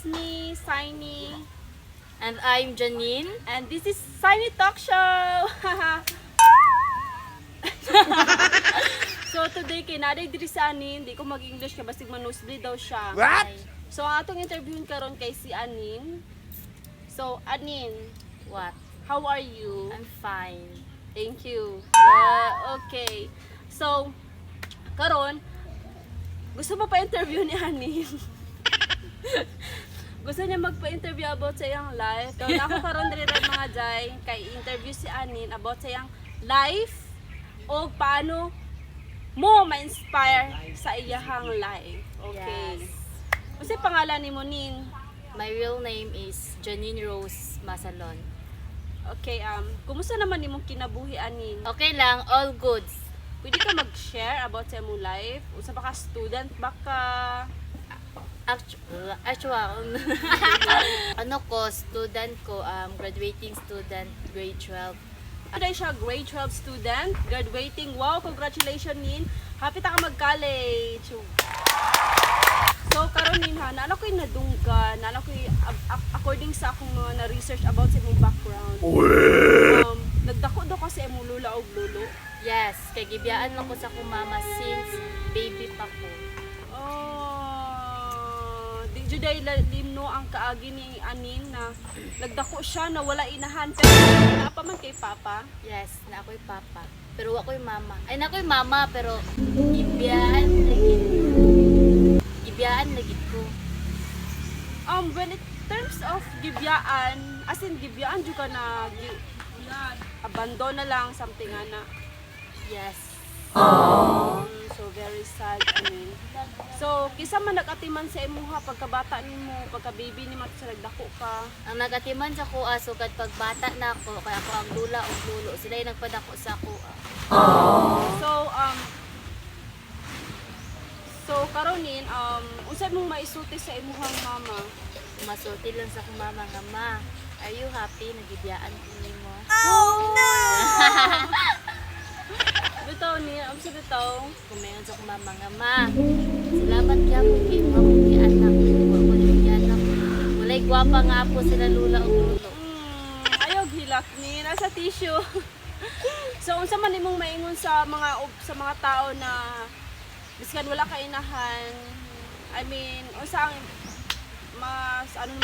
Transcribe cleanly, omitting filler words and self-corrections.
me, Shiny. And I'm Janine. And this is Shiny Talk Show! So today, kinaday diri sa Anin, di ko mag-English ka, basig man-nosebleed daw siya. What? So ang atong interviewin karon kay si Anin. So Anin, What? how are you? I'm fine. Thank you. Okay. So, karon gusto mo pa interview ni Anin? Gusto niya magpa-interview about sa iyang life. Kaya ako karon diri ra mga jay kay interview si Anin about sa iyang life o paano mo ma-inspire sa iyang life. Okay. Yes. Kasi pangalan ni mo Nin. My real name is Janine Rose Masalon. Okay, kumusta naman imong kinabuhi Anin? Okay lang, all goods. Pwede ka mag-share about sa imong life? Usa ba ka student baka Actually, ano ko, student ko, graduating student, grade 12. Today siya grade 12 student, graduating. Wow, congratulations Nin. Happy ta ka mag-college. So karon Nin ha, naala ko'y nadungga, naala ko'y according sa akong mga na-research about sa imong background. Nagdako daw kasi imong lula og lolo. Yes, kay gibiyaan lang ko sa akong mama since baby pa ko. Di juday limno ang kaagi ni Anin na nagdako siya na wala inahan pero wala pa man kay papa. Yes, na ako'y papa. Pero ako'y mama. Ay, na ako'y mama, pero gibiyaan lagi. Gibiyaan lagi ko. When in terms of gibyaan, as in gibyaan juga na abandon na lang something ana. Yes. So very sad I mean. So kisa man nagatiman sa imuha pagkabata nimo, pagka-baby nimo sa nagdako ka. Ang nagatiman sa kuha, sugad pagbata na ako, kaya ako ang lula o lulo. Sila yung nagpadako sa kuha. So karon Nin, unsay mong maisulti sa imuhang mama? Masulti lang sa akong mama nga, ma, are you happy? Nagibiyaan ko nimo. Bitaw ni, sa bitaw. Kumayon sa akong mama nga, ma, salamat ka mo kay mo kay anak. Wa ko ni anak. Walay gwapa nga po sila lula o lulo. Ayaw hilak ni, nasa tissue. So unsa man imong maingon sa mga tao na biskan wala ka inahan? I mean, unsa ang mas ano